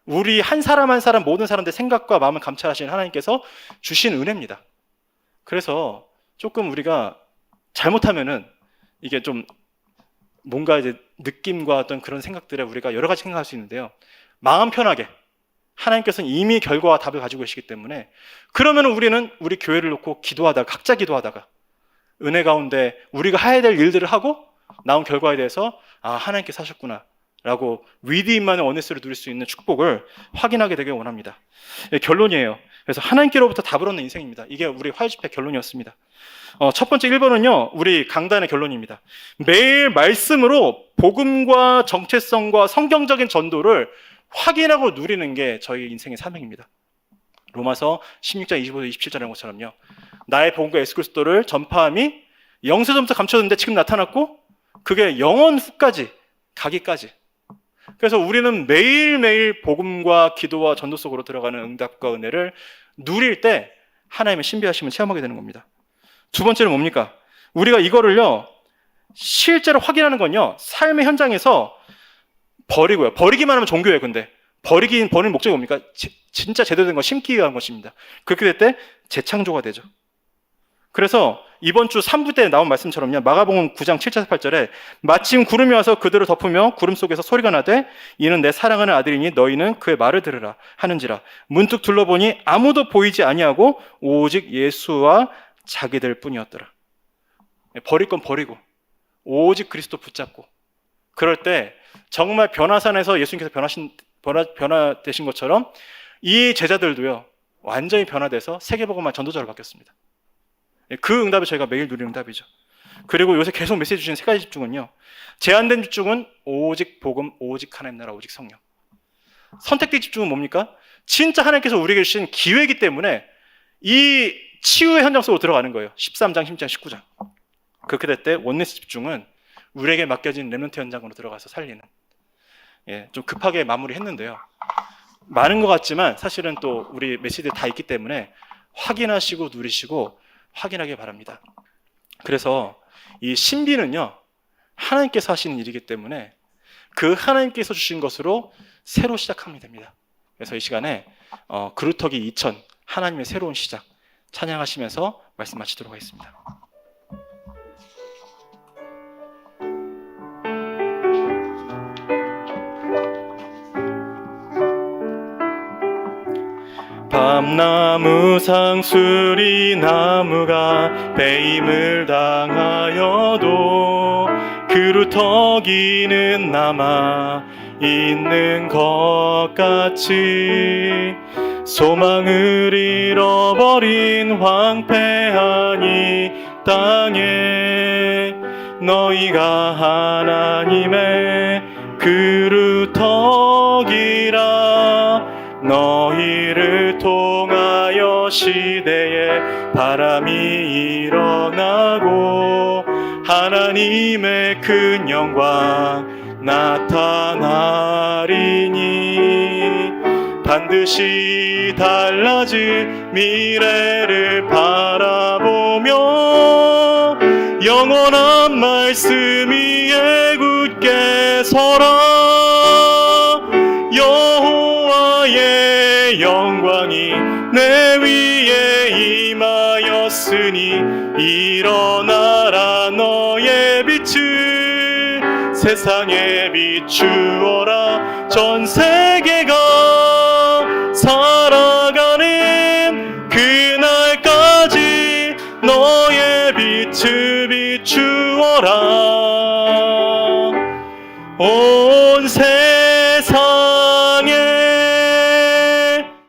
우리 한 사람 한 사람, 모든 사람들의 생각과 마음을 감찰하시는 하나님께서 주신 은혜입니다. 그래서 조금 우리가 잘못하면은 이게 좀 뭔가 이제 느낌과 어떤 그런 생각들에 우리가 여러 가지 생각할 수 있는데요, 마음 편하게 하나님께서는 이미 결과와 답을 가지고 계시기 때문에, 그러면 우리는 우리 교회를 놓고 기도하다가, 각자 기도하다가 은혜 가운데 우리가 해야 될 일들을 하고 나온 결과에 대해서 하나님께서 하셨구나 라고 위대인만의 원네스를 누릴 수 있는 축복을 확인하게 되길 원합니다. 결론이에요. 그래서 하나님께로부터 답을 얻는 인생입니다. 이게 우리 화요집회 결론이었습니다. 첫 번째 1번은요, 우리 강단의 결론입니다. 매일 말씀으로 복음과 정체성과 성경적인 전도를 확인하고 누리는 게 저희 인생의 사명입니다. 로마서 16장 25절 27절에 한 것처럼요, 나의 복음과 예수 그리스도를 전파함이 영세전부터 감춰졌는데 지금 나타났고 그게 영원 후까지 가기까지. 그래서 우리는 매일매일 복음과 기도와 전도 속으로 들어가는 응답과 은혜를 누릴 때 하나님의 신비하심을 체험하게 되는 겁니다. 두 번째는 뭡니까? 우리가 이거를요, 실제로 확인하는 건요, 삶의 현장에서 버리고요. 버리기만 하면 종교예요. 근데 버리는 목적이 뭡니까? 진짜 제대로 된 건 심기 위한 것입니다. 그렇게 될 때 재창조가 되죠. 그래서 이번 주 3부 때 나온 말씀처럼요, 마가복음 9장 7절 8절에 마침 구름이 와서 그들을 덮으며 구름 속에서 소리가 나되 이는 내 사랑하는 아들이니 너희는 그의 말을 들으라 하는지라. 문득 둘러보니 아무도 보이지 아니하고 오직 예수와 자기들 뿐이었더라. 버릴 건 버리고 오직 그리스도 붙잡고, 그럴 때 정말 변화산에서 예수님께서 변화되신 것처럼 이 제자들도요, 완전히 변화돼서 세계복음화 전도자로 바뀌었습니다. 그 응답이 저희가 매일 누리는 응답이죠. 그리고 요새 계속 메시지 주신 세 가지 집중은요. 제한된 집중은 오직 복음, 오직 하나님 나라, 오직 성령. 선택된 집중은 뭡니까? 진짜 하나님께서 우리에게 주신 기회이기 때문에 이 치유의 현장 속으로 들어가는 거예요. 13장, 10장, 19장. 그렇게 될 때 원네스 집중은 우리에게 맡겨진 렘넌트 현장으로 들어가서 살리는, 좀 급하게 마무리했는데요. 많은 것 같지만 사실은 또 우리 메시지들이 다 있기 때문에 확인하시고 누리시고 확인하기 바랍니다. 그래서 이 신비는요, 하나님께서 하시는 일이기 때문에 그 하나님께서 주신 것으로 새로 시작하면 됩니다. 그래서 이 시간에 그루터기 2000 하나님의 새로운 시작 찬양하시면서 말씀 마치도록 하겠습니다. 밤나무 상수리 나무가 배임을 당하여도 그루터기는 남아 있는 것 같이 소망을 잃어버린 황폐한 이 땅에 너희가 하나님의 그루터기라. 너희를 통하여 시대에 바람이 일어나고 하나님의 큰 영광 나타나리니 반드시 달라질 미래를 바라보며 영원한 말씀 위에 굳게 서라. 여호와의 영광이 내 위에 임하였으니 일어나라. 너의 빛을 세상에 비추어라. 전 세계가 살아가는 그날까지 너의 빛을 비추어라. 온 세상